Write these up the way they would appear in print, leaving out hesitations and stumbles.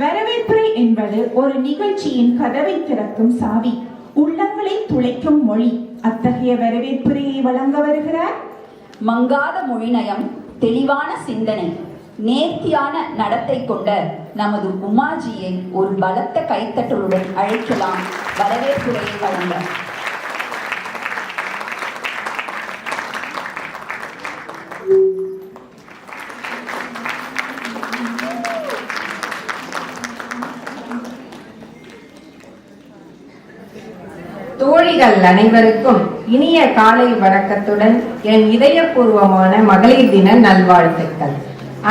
வரவேற்புரை என்பது ஒரு நிகழ்ச்சியின் கதவை திறக்கும் சாவி, உள்ளங்களை துளைக்கும் மொழி. அத்தகைய வரவேற்புரையை வழங்க வருகிறார் மங்காத மொழிநயம், தெளிவான சிந்தனை, நேர்த்தியான நடத்தை கொண்ட நமது உமாஜியை ஒரு பலத்த கைத்தட்டலுடன் அழைக்கலாம் வரவேற்புரையை வழங்க. தோழிகள் அனைவருக்கும் இனிய காலை வணக்கத்துடன் என் இதயபூர்வமான மகளிர் தின நல்வாழ்த்துக்கள்.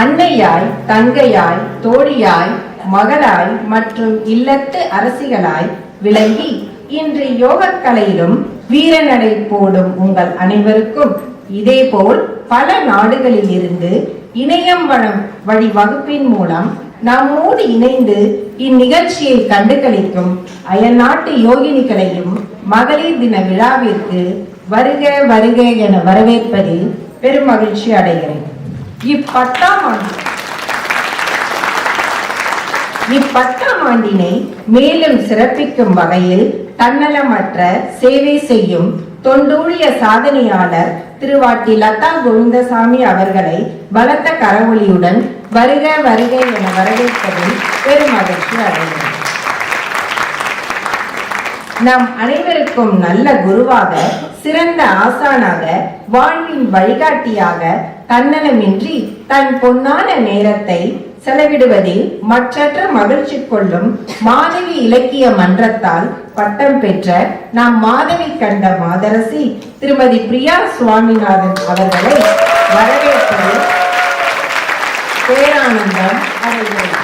அன்னையாய், தங்கையாய், தோழியாய், மகளாய் மற்றும் இல்லத்து அரசிகளாய் விளங்கி இன்று யோகக்கலையிலும் வீரநடை போடும் உங்கள் அனைவருக்கும் இதேபோல் பல நாடுகளில் இருந்து இணையம் வழி வகுப்பின் மூலம் நம்மோடு இணைந்து இந்நிகழ்ச்சியை கண்டுகளிக்கும் அயல்நாட்டு யோகினிகளையும் மகளிர் தின விழாவிற்கு வருக வருக என வரவேற்பதில் பெரும் மகிழ்ச்சி அடைகிறேன். இப்பத்தாம் ஆண்டினை மேலும் சிறப்பிக்கும் வகையில் தன்னலமற்ற சேவை செய்யும் தொண்டூழிய சாதனையாளர் திருவாட்டி லதா கோவிந்தசாமி அவர்களை பலத்த கரவொலியுடன் வருக வருக என வரவேற்பதில் பெரும் மகிழ்ச்சி அடைகிறேன். நம் அனைவருக்கும் நல்ல குருவாக, சிறந்த ஆசானாக, வாழ்வின் வழிகாட்டியாக தன்னலமின்றி தன் பொன்னான நேரத்தை செலவிடுவதில் மற்றற்ற மகிழ்ச்சி கொள்ளும் மாதவி இலக்கிய மன்றத்தால் பட்டம் பெற்ற நாம் மாதவி கண்ட மாதரசி திருமதி பிரியா சுவாமிநாதன் அவர்களை வரவேற்பது பேரானந்தம் அடைகிறது.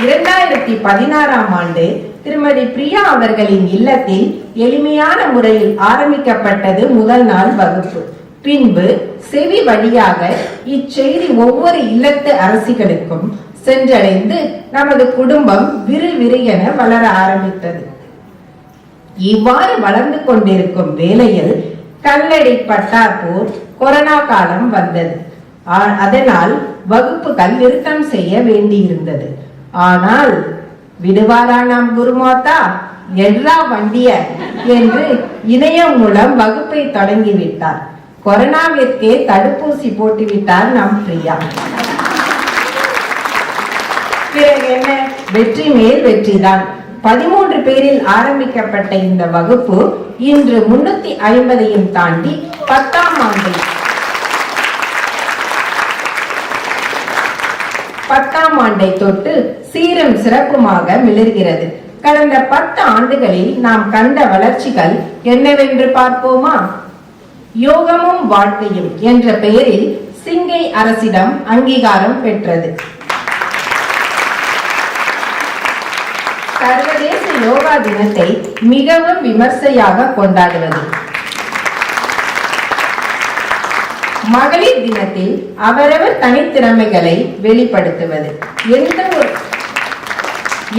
2016ஆம் ஆண்டு திருமதி பிரியா அவர்களின் இல்லத்தில் எளிமையான முறையில் ஆரம்பிக்கப்பட்டது முதல் நாள் வகுப்பு. பின்பு செவி வழியாக இச்செய்தி ஒவ்வொரு இல்லத்து அரசிகளுக்கும் சென்றடைந்து நமது குடும்பம் விறு என வளர ஆரம்பித்தது. இவ்வாறு வளர்ந்து கொண்டிருக்கும் வேளையில் கல்லடி பட்டார் போர் கொரோனா காலம் வந்தது. அதனால் வகுப்புகள் நிறுத்தம் செய்ய வேண்டியிருந்தது. ஆனால் விடுவாரா நாம் குருமாதா, எல்லா வண்டிய என்று இணையம் மூலம் வகுப்பை தொடங்கிவிட்டார். கொரோனாவிற்கே தடுப்பூசி போட்டுவிட்டார் நம் பிரியா. பிறகு என்ன, வெற்றி மேல் வெற்றிதான். 13 பேரில் ஆரம்பிக்கப்பட்ட இந்த வகுப்பு இன்று 350ஐயும் தாண்டி 10ஆம் ஆண்டை தொட்டு சீரும் சிறப்புமாக மிளர்கிறது. கடந்த 10 ஆண்டுகளில் நாம் கண்ட வளர்ச்சிகள் என்னவென்று பார்ப்போமா? யோகமும் வாழ்க்கையும் என்ற பெயரில் சிங்கை அரசிடம் அங்கீகாரம் பெற்றது. சர்வதேச யோகா தினத்தை மிகவும் விமர்சையாக கொண்டாடுவது. மகளிர் தினத்தில் அவரவர் தனித்திறமைகளை வெளிப்படுத்துவது.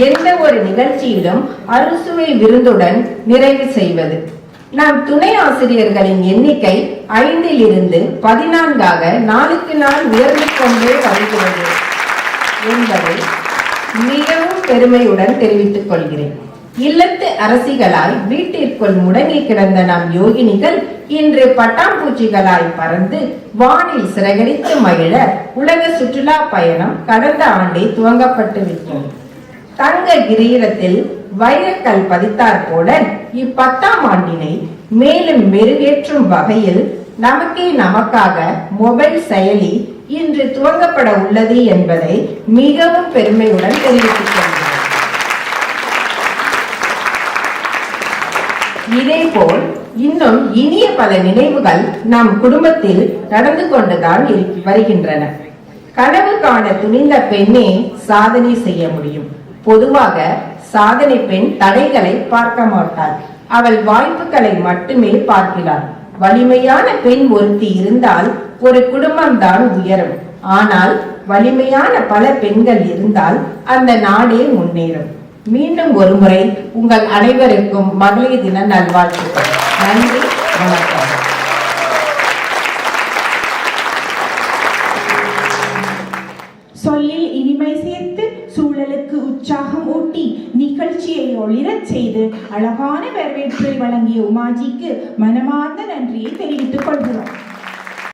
எந்த ஒரு நிகழ்ச்சியிலும் அறுசுவை விருந்துடன் நிறைவு செய்வது. நம் துணை ஆசிரியர்களின் எண்ணிக்கை 5 இருந்து 14ஆக நாளுக்கு நாள் உயர்ந்து கொண்டே வருகிறது என்பதை மிகவும் பெருமையுடன் தெரிவித்துக் கொள்கிறேன். இல்லத்து அரசிகளாய் வீட்டிற்குள் முடங்கி கிடந்த நம் யோகினிகள் இன்று பட்டாம்பூச்சிகளாய் பறந்து வானில் சிறகடித்து மகிழ உலக சுற்றுலா பயணம் கடந்த ஆண்டே துவங்கப்பட்டு விட்டது. தங்க கிரீடத்தில் வைரக்கல் பதித்தார் போல இப்பத்தாம் ஆண்டினை மேலும் மெருகேற்றும் வகையில் நமக்காக மொபைல் செயலி இன்று துவங்கப்பட உள்ளது என்பதை மிகவும் பெருமையுடன் தெரிவித்துக் கொள்கிறேன். இதேபோல் இன்னும் இனிய பல நினைவுகள் நம் குடும்பத்தில் நடந்து கொண்டுதான் வருகின்றன. கனவு காண துணிந்த பெண்ணே சாதனை செய்ய முடியும். பொதுவாக சாதனை பெண் தடைகளை பார்க்க மாட்டாள், அவள் வாய்ப்புகளை மட்டுமே பார்க்கிறாள். வலிமையான பெண் ஒருத்தி இருந்தால் ஒரு குடும்பம் தான் உயரும். ஆனால் வலிமையான பல பெண்கள் இருந்தால் அந்த நாடே முன்னேறும். மீண்டும் ஒரு முறை உங்கள் அனைவருக்கும் மகளிர் தின நல்வாழ்த்துக்கள். நன்றி, வணக்கம். சொல்லில் இனிமை சேர்த்து சூழலுக்கு உற்சாகம் ஊட்டி நிகழ்ச்சியை ஒளிரச் செய்து அழகான வரவேற்பை வழங்கிய உமாஜிக்கு மனமார்ந்த நன்றியை தெரிவித்துக் கொள்கிறோம்.